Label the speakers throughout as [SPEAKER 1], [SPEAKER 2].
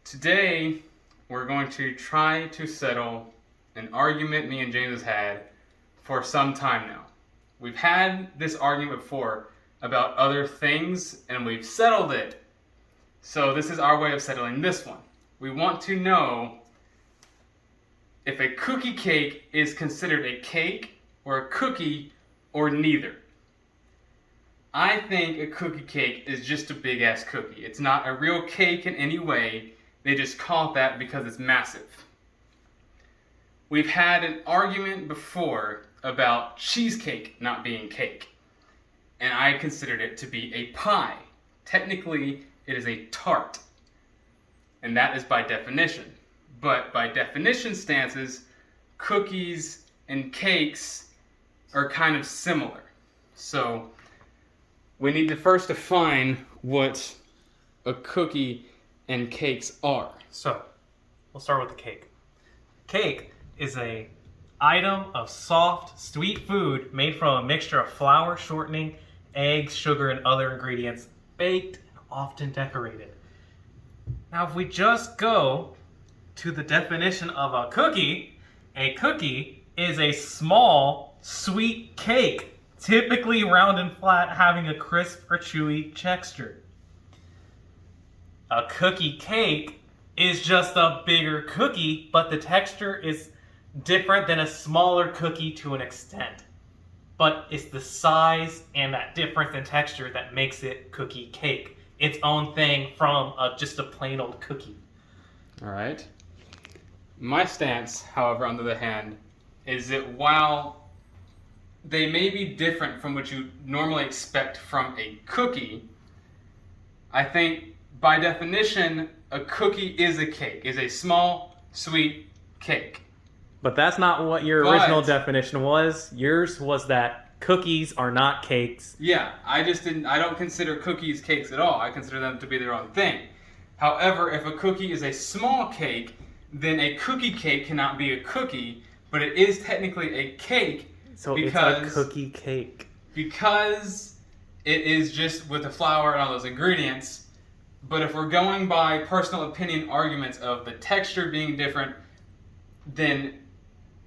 [SPEAKER 1] Today, we're going to try to settle an argument me and James has had for some time now. We've had this argument before about other things, and we've settled it. So this is our way of settling this one. We want to know if a cookie cake is considered a cake or a cookie or neither. I think a cookie cake is just a big ass cookie. It's not a real cake in any way. They just call it that because it's massive. We've had an argument before about cheesecake not being cake, and I considered it to be a pie. Technically, it is a tart, and that is by definition. But by definition stances, cookies and cakes are kind of similar. So we need to first define what a cookie and cakes are.
[SPEAKER 2] So, we'll start with the cake. Cake is a item of soft, sweet food made from a mixture of flour, shortening, eggs, sugar, and other ingredients, baked and often decorated. Now, if we just go to the definition of a cookie is a small, sweet cake, typically round and flat, having a crisp or chewy texture. A cookie cake is just a bigger cookie, but the texture is different than a smaller cookie to an extent. But it's the size and that difference in texture that makes it cookie cake. Its own thing from just a plain old cookie.
[SPEAKER 1] All right. My stance, however, on the other hand, is that while they may be different from what you normally expect from a cookie, I think by definition, a cookie is a cake, is a small, sweet cake.
[SPEAKER 2] But that's not what your original definition was. Yours was that cookies are not cakes.
[SPEAKER 1] Yeah, I don't consider cookies cakes at all. I consider them to be their own thing. However, if a cookie is a small cake, then a cookie cake cannot be a cookie, but it is technically a cake.
[SPEAKER 2] So it's a cookie cake.
[SPEAKER 1] Because it is just with the flour and all those ingredients. But if we're going by personal opinion arguments of the texture being different, then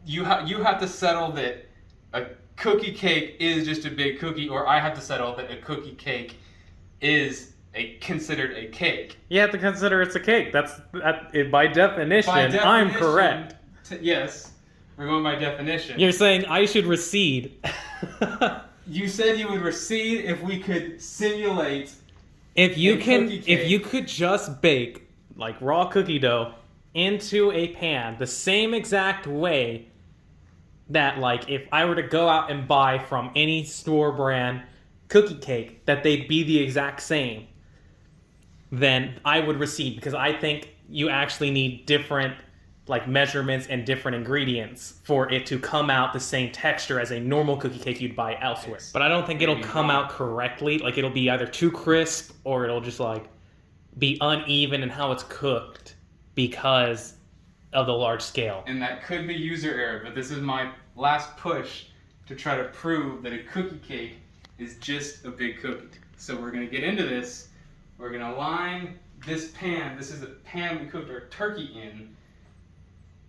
[SPEAKER 1] you have to settle that a cookie cake is just a big cookie, or I have to settle that a cookie cake is considered a cake.
[SPEAKER 2] You have to consider it's a cake. That's by definition. I'm correct.
[SPEAKER 1] Yes, we're going by definition.
[SPEAKER 2] You're saying I should recede.
[SPEAKER 1] You said you would recede if we could simulate.
[SPEAKER 2] If you could just bake like raw cookie dough into a pan the same exact way that, like, if I were to go out and buy from any store brand cookie cake, that they'd be the exact same, then I would recede, because I think you actually need different like measurements and different ingredients for it to come out the same texture as a normal cookie cake you'd buy elsewhere. But I don't think it'll come out correctly. Like, it'll be either too crisp or it'll just like be uneven in how it's cooked because of the large scale.
[SPEAKER 1] And that could be user error, but this is my last push to try to prove that a cookie cake is just a big cookie. So we're going to get into this. We're going to line this pan. This is a pan we cooked our turkey in.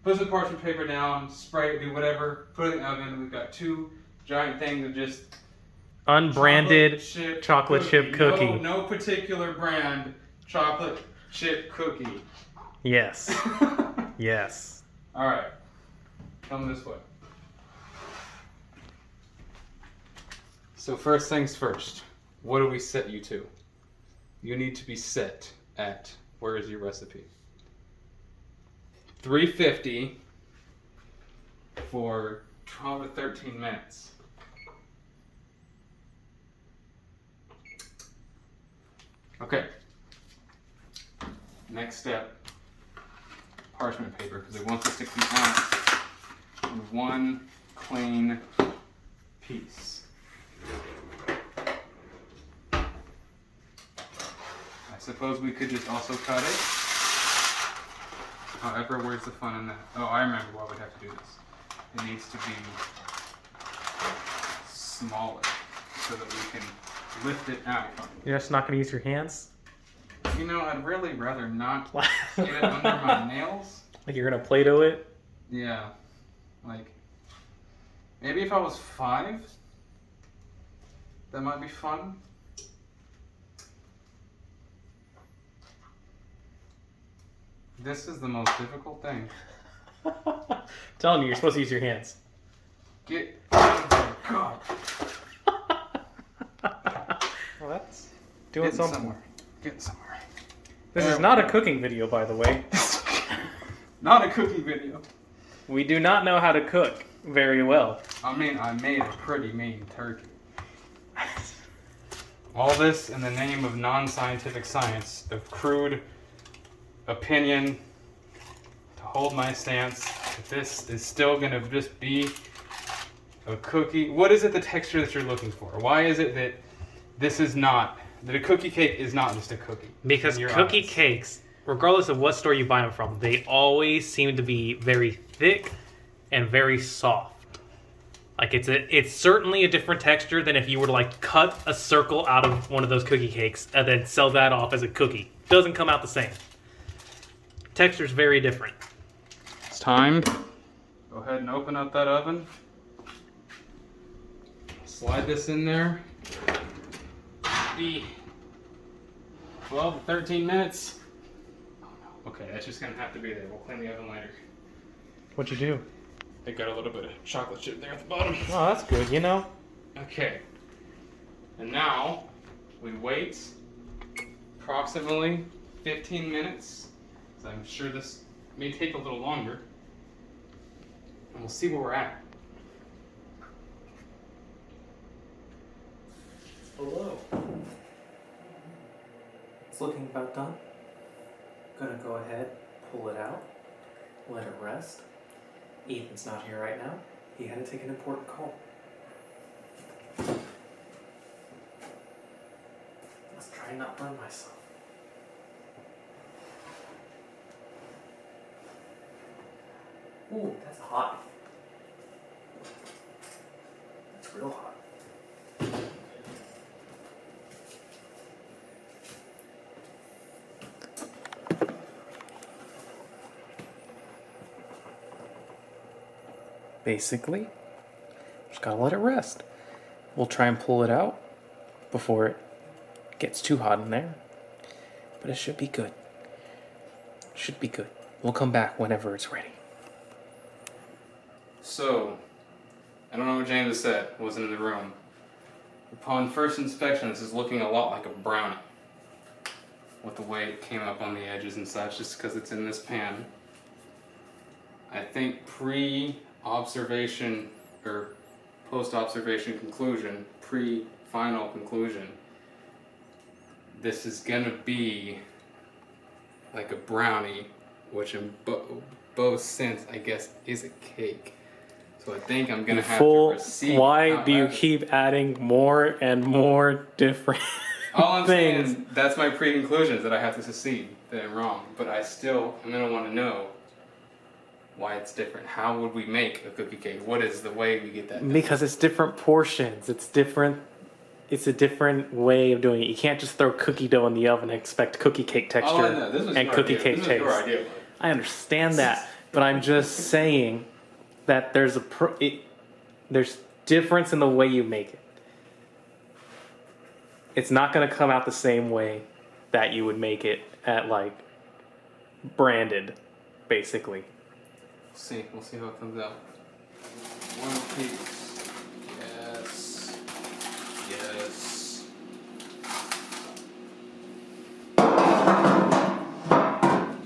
[SPEAKER 1] Put some parchment paper down, spray it, do whatever, put it in the oven. We've got two giant things of just
[SPEAKER 2] unbranded chocolate chip cookie.
[SPEAKER 1] No particular brand chocolate chip cookie.
[SPEAKER 2] Yes. Yes.
[SPEAKER 1] All right. Come this way. So first things first, what do we set you to? You need to be set at, where is your recipe? 350 for 12 to 13 minutes. Okay. Next step, parchment paper, because it wants us to come out in one clean piece. I suppose we could just also cut it. However, where's the fun in that? Oh, I remember why we'd have to do this. It needs to be smaller so that we can lift it out.
[SPEAKER 2] You're just not going to use your hands?
[SPEAKER 1] You know, I'd really rather not get it under my nails.
[SPEAKER 2] Like you're gonna Play-Doh it?
[SPEAKER 1] Yeah. Like, maybe if I was 5, that might be fun. This is the most difficult thing.
[SPEAKER 2] I'm telling you, you're supposed to use your hands.
[SPEAKER 1] Get out of there. God.
[SPEAKER 2] Well, that's doing
[SPEAKER 1] Getting
[SPEAKER 2] something.
[SPEAKER 1] somewhere. Getting somewhere.
[SPEAKER 2] This is not a cooking video, by the way.
[SPEAKER 1] Not a cooking video.
[SPEAKER 2] We do not know how to cook very well.
[SPEAKER 1] I mean, I made a pretty mean turkey. All this in the name of non-scientific science, of crude opinion, to hold my stance that this is still going to just be a cookie. What is it, the texture that you're looking for? Why is it that this is not, that a cookie cake is not just a cookie?
[SPEAKER 2] Because cookie cakes, regardless of what store you buy them from, they always seem to be very thick and very soft. Like it's certainly a different texture than if you were to like cut a circle out of one of those cookie cakes and then sell that off as a cookie. Doesn't come out the same. Texture's very different.
[SPEAKER 1] It's time. Go ahead and open up that oven. Slide this in there. Be 12 to 13 minutes. Oh no. Okay, that's just gonna have to be there. We'll clean the oven later.
[SPEAKER 2] What'd you do?
[SPEAKER 1] It got a little bit of chocolate chip there at the bottom.
[SPEAKER 2] Oh, that's good, you know?
[SPEAKER 1] Okay. And now we wait approximately 15 minutes. So I'm sure this may take a little longer. And we'll see where we're at.
[SPEAKER 2] Hello. It's looking about done. Gonna go ahead, pull it out, let it rest. Ethan's not here right now. He had to take an important call. Let's try and not burn myself. Ooh, that's hot. That's real hot. Basically, just gotta let it rest. We'll try and pull it out before it gets too hot in there. But it should be good. Should be good. We'll come back whenever it's ready.
[SPEAKER 1] So, I don't know what James said, wasn't in the room. Upon first inspection, this is looking a lot like a brownie. With the way it came up on the edges and such, just because it's in this pan. I think pre-observation, or post-observation conclusion, pre-final conclusion, this is gonna be like a brownie, which in both sense, I guess, is a cake. So I think I'm gonna have to receive.
[SPEAKER 2] Why do you keep adding more and more different
[SPEAKER 1] all I'm
[SPEAKER 2] things?
[SPEAKER 1] saying is that's my pre-conclusion, is that I have to succeed, that I'm wrong. But I still am gonna want to know why it's different. How would we make a cookie cake? What is the way we get that done?
[SPEAKER 2] Because it's different portions. It's different. It's a different way of doing it. You can't just throw cookie dough in the oven and expect cookie cake texture
[SPEAKER 1] Oh, I know. This was
[SPEAKER 2] and
[SPEAKER 1] your
[SPEAKER 2] cookie
[SPEAKER 1] idea.
[SPEAKER 2] cake
[SPEAKER 1] This was
[SPEAKER 2] taste.
[SPEAKER 1] your idea.
[SPEAKER 2] I understand that, but I'm just saying that there's there's difference in the way you make it. It's not going to come out the same way that you would make it at like branded, basically.
[SPEAKER 1] We'll see how it comes out. One piece. Yes. Yes.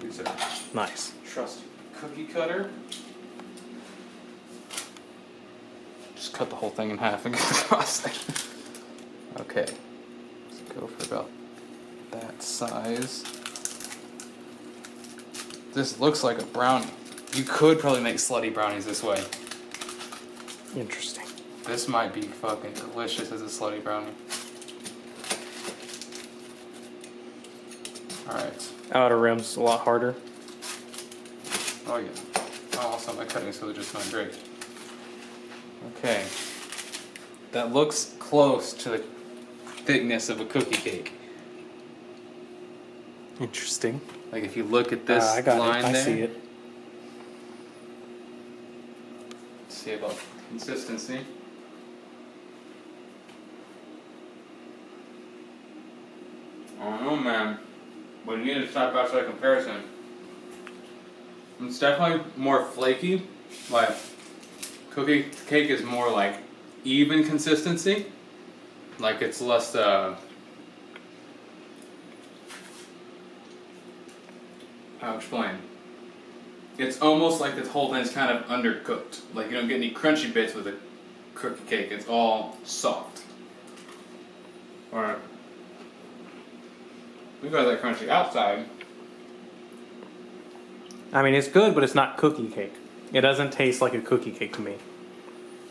[SPEAKER 1] You, sir.
[SPEAKER 2] Nice.
[SPEAKER 1] Trust cookie cutter. Just cut the whole thing in half and get across there. Okay. Let's go for about that size. This looks like a brownie. You could probably make slutty brownies this way.
[SPEAKER 2] Interesting.
[SPEAKER 1] This might be fucking delicious as a slutty brownie. Alright.
[SPEAKER 2] Outer rim's a lot harder.
[SPEAKER 1] Oh yeah. Oh, also my cutting skills are just not great. Okay. That looks close to the thickness of a cookie cake.
[SPEAKER 2] Interesting.
[SPEAKER 1] Like if you look at this
[SPEAKER 2] I got
[SPEAKER 1] line
[SPEAKER 2] it. I
[SPEAKER 1] there.
[SPEAKER 2] see it.
[SPEAKER 1] Let's see about consistency. I don't know, man. We need a side-by-side comparison. It's definitely more flaky. Like, cookie cake is more like even consistency. Like it's less, how to explain? It's almost like this whole thing's kind of undercooked. Like you don't get any crunchy bits with a cookie cake. It's all soft. Alright. We got that crunchy outside.
[SPEAKER 2] I mean, it's good, but it's not cookie cake. It doesn't taste like a cookie cake to me.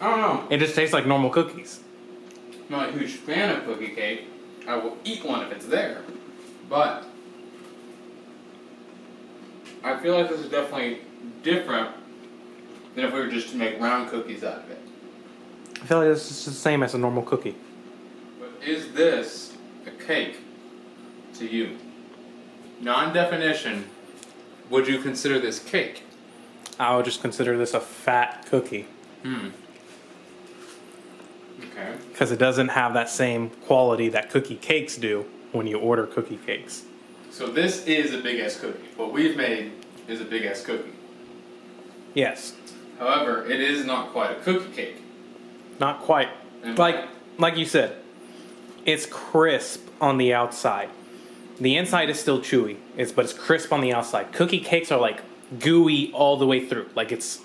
[SPEAKER 1] I don't know.
[SPEAKER 2] It just tastes like normal cookies.
[SPEAKER 1] I'm not a huge fan of cookie cake. I will eat one if it's there. But I feel like this is definitely different than if we were just to make round cookies out of it.
[SPEAKER 2] I feel like this is the same as a normal cookie.
[SPEAKER 1] But is this a cake to you? Non-definition, would you consider this cake?
[SPEAKER 2] I would just consider this a fat cookie.
[SPEAKER 1] Okay.
[SPEAKER 2] Because it doesn't have that same quality that cookie cakes do when you order cookie cakes.
[SPEAKER 1] So this is a big ass cookie. What we've made is a big ass cookie.
[SPEAKER 2] Yes.
[SPEAKER 1] However, it is not quite a cookie cake.
[SPEAKER 2] Not quite.
[SPEAKER 1] And
[SPEAKER 2] Like you said, it's crisp on the outside. The inside is still chewy, but it's crisp on the outside. Cookie cakes are like gooey all the way through. Like it's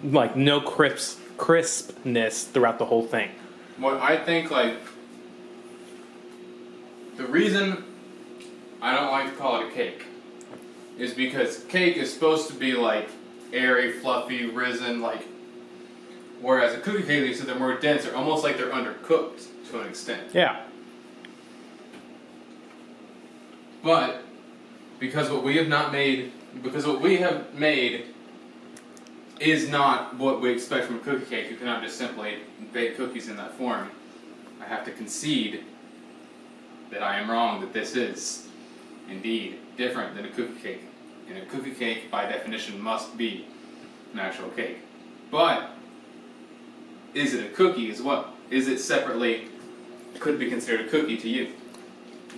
[SPEAKER 2] like no crispness throughout the whole thing.
[SPEAKER 1] What I think, like, the reason I don't like to call it a cake is because cake is supposed to be like airy, fluffy, risen, like, whereas a cookie cake, they said they're more dense, they're almost like they're undercooked to an extent.
[SPEAKER 2] Yeah.
[SPEAKER 1] But because what we have made is not what we expect from a cookie cake, you cannot just simply bake cookies in that form. I have to concede that I am wrong, that this is indeed different than a cookie cake. And a cookie cake, by definition, must be an actual cake. But is it a cookie as well? Is it separately, could be considered a cookie to you?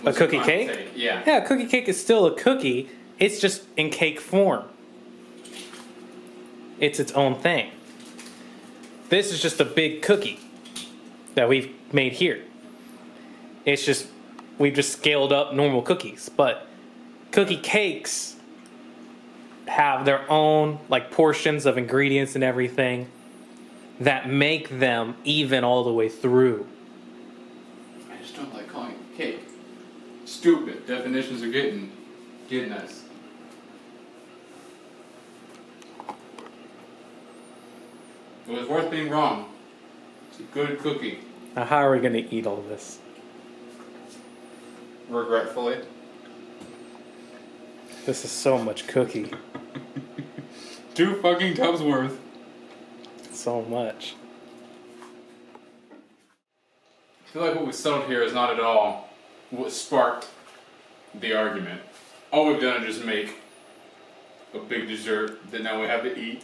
[SPEAKER 2] A cookie cake?
[SPEAKER 1] Take? Yeah.
[SPEAKER 2] Yeah, a cookie cake is still a cookie. It's just in cake form. It's its own thing. This is just a big cookie that we've made here. It's just, we've just scaled up normal cookies. But cookie cakes have their own like portions of ingredients and everything that make them even all the way through.
[SPEAKER 1] I just don't like calling it cake. Stupid. Definitions are getting us. It was worth being wrong. It's a good cookie.
[SPEAKER 2] Now, how are we going to eat all this?
[SPEAKER 1] Regretfully.
[SPEAKER 2] This is so much cookie.
[SPEAKER 1] 2 fucking tubs worth.
[SPEAKER 2] So much.
[SPEAKER 1] I feel like what we settled here is not at all what sparked the argument. All we've done is just make a big dessert that now we have to eat.